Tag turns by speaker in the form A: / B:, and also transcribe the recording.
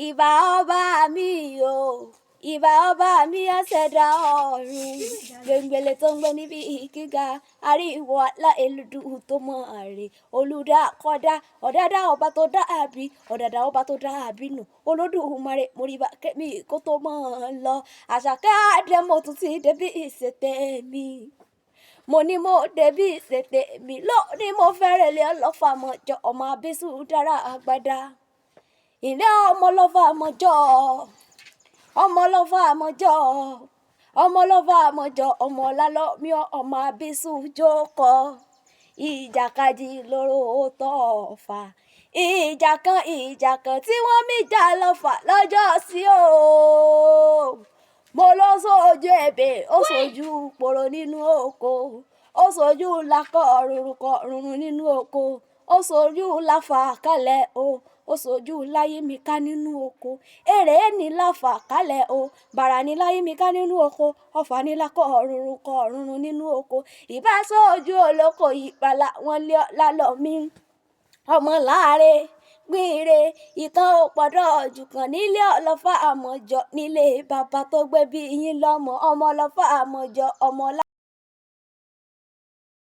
A: ìbà ọba mi o, ìbà ọba mi aṣẹ̀dá ọ̀run, gbẹ̀ngbẹ̀lẹ̀ tó ń gbé níbi gíga, ariwo àlá èlùdù tó mọ̀ rè, olùdákọ́dá, ọ̀dádá ọba tó dàbí, ọ̀dàdá ọba tó dàbí nù, olódùmarè mọ̀rìbà kẹ́mi kó tó mọ̀ lọ, Àṣàkẹ́ àdé mo tún ti débí ìṣètè mi. Mo ní mo débí ìṣètè mi lónìí mo fẹ́rẹ̀ lé ọlọ́fàmọ̀jọ ọmọ abésù dára àgbàdá. Ilé ọmọ ọlọ́fàmọ̀jọ, ọmọ ọlọ́fàmọ̀jọ, ọmọ ọlọ́fàmọ̀jọ, ọmọ ọlálọ́mí ọmọ abésù jókòó. Ìjàkadì lóró tó ọ̀fà, ìjà kan tí wọ́n mí jà lọ́fà lọ́jọ́ sí o. Mo lọ sójú ebè, ó sojú poro nínú oko, ó sojú lakọ̀rùrù nínú oko, ó sojú láfà kalẹ̀ o, ó sojú láyé mi ká nínú oko, èrè ní láfà kalẹ̀ o, bàrà ní láyé mi ká nínú oko, ọfà ní lakọ̀rùrù nínú oko, ìbá sojú olóko ìpàlà wọn lé lálọ́ mi, ọmọ láre gbìnre ìkan ò pọ̀dọ̀ jùkàn nílé ọlọ́fàmọ̀jọ nílé bàbá tó gbé bí yín lọ́mọ, ọmọ ọlọ́fàmọ̀jọ ọmọ